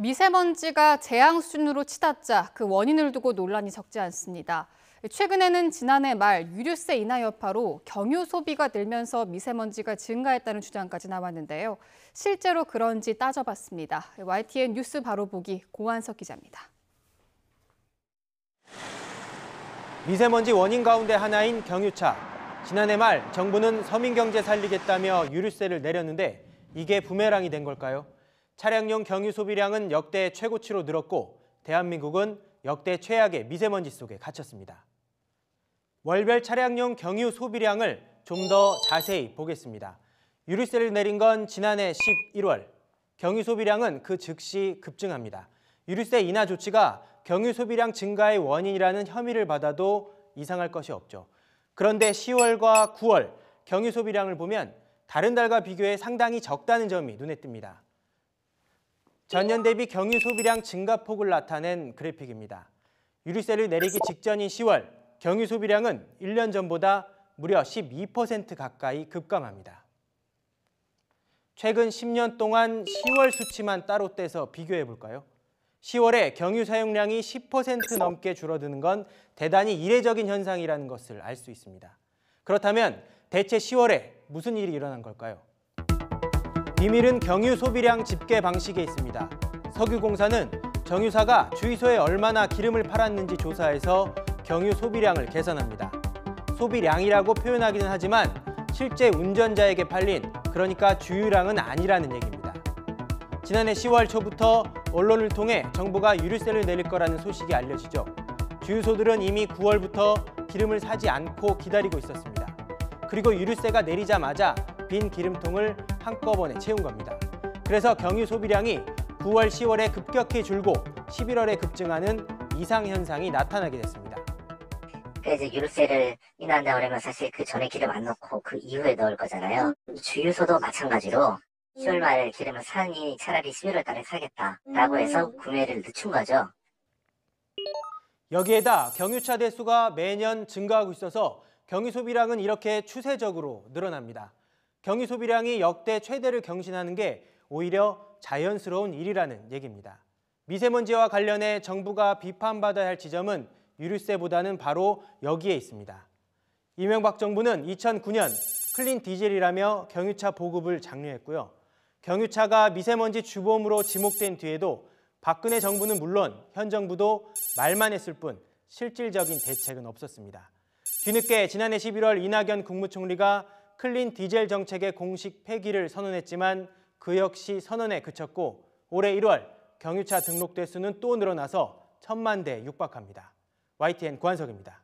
미세먼지가 재앙 수준으로 치닫자 그 원인을 두고 논란이 적지 않습니다. 최근에는 지난해 말 유류세 인하 여파로 경유 소비가 늘면서 미세먼지가 증가했다는 주장까지 나왔는데요. 실제로 그런지 따져봤습니다. YTN 뉴스 바로 보기 고한석 기자입니다. 미세먼지 원인 가운데 하나인 경유차. 지난해 말 정부는 서민 경제 살리겠다며 유류세를 내렸는데 이게 부메랑이 된 걸까요? 차량용 경유 소비량은 역대 최고치로 늘었고 대한민국은 역대 최악의 미세먼지 속에 갇혔습니다. 월별 차량용 경유 소비량을 좀 더 자세히 보겠습니다. 유류세를 내린 건 지난해 11월. 경유 소비량은 그 즉시 급증합니다. 유류세 인하 조치가 경유 소비량 증가의 원인이라는 혐의를 받아도 이상할 것이 없죠. 그런데 10월과 9월 경유 소비량을 보면 다른 달과 비교해 상당히 적다는 점이 눈에 띕니다. 전년 대비 경유 소비량 증가폭을 나타낸 그래픽입니다. 유류세를 내리기 직전인 10월, 경유 소비량은 1년 전보다 무려 12% 가까이 급감합니다. 최근 10년 동안 10월 수치만 따로 떼서 비교해 볼까요? 10월에 경유 사용량이 10% 넘게 줄어드는 건 대단히 이례적인 현상이라는 것을 알 수 있습니다. 그렇다면 대체 10월에 무슨 일이 일어난 걸까요? 비밀은 경유 소비량 집계 방식에 있습니다. 석유공사는 정유사가 주유소에 얼마나 기름을 팔았는지 조사해서 경유 소비량을 계산합니다. 소비량이라고 표현하기는 하지만 실제 운전자에게 팔린, 그러니까 주유량은 아니라는 얘기입니다. 지난해 10월 초부터 언론을 통해 정부가 유류세를 내릴 거라는 소식이 알려지죠. 주유소들은 이미 9월부터 기름을 사지 않고 기다리고 있었습니다. 그리고 유류세가 내리자마자 빈 기름통을 한꺼번에 채운 겁니다. 그래서 경유 소비량이 9월, 10월에 급격히 줄고 11월에 급증하는 이상현상이 나타나게 됐습니다. 이제 유류세를 인하한다고 그러면 사실 그 전에 기름 안 넣고 그 이후에 넣을 거잖아요. 주유소도 마찬가지로 10월 말 기름을 사니 차라리 11월 달에 사겠다라고 해서 구매를 늦춘 거죠. 여기에다 경유차 대수가 매년 증가하고 있어서 경유 소비량은 이렇게 추세적으로 늘어납니다. 경유 소비량이 역대 최대를 경신하는 게 오히려 자연스러운 일이라는 얘기입니다. 미세먼지와 관련해 정부가 비판받아야 할 지점은 유류세보다는 바로 여기에 있습니다. 이명박 정부는 2009년 클린 디젤이라며 경유차 보급을 장려했고요. 경유차가 미세먼지 주범으로 지목된 뒤에도 박근혜 정부는 물론 현 정부도 말만 했을 뿐 실질적인 대책은 없었습니다. 뒤늦게 지난해 11월 이낙연 국무총리가 클린 디젤 정책의 공식 폐기를 선언했지만 그 역시 선언에 그쳤고 올해 1월 경유차 등록 대수는 또 늘어나서 1,000만 대 육박합니다. YTN 고한석입니다.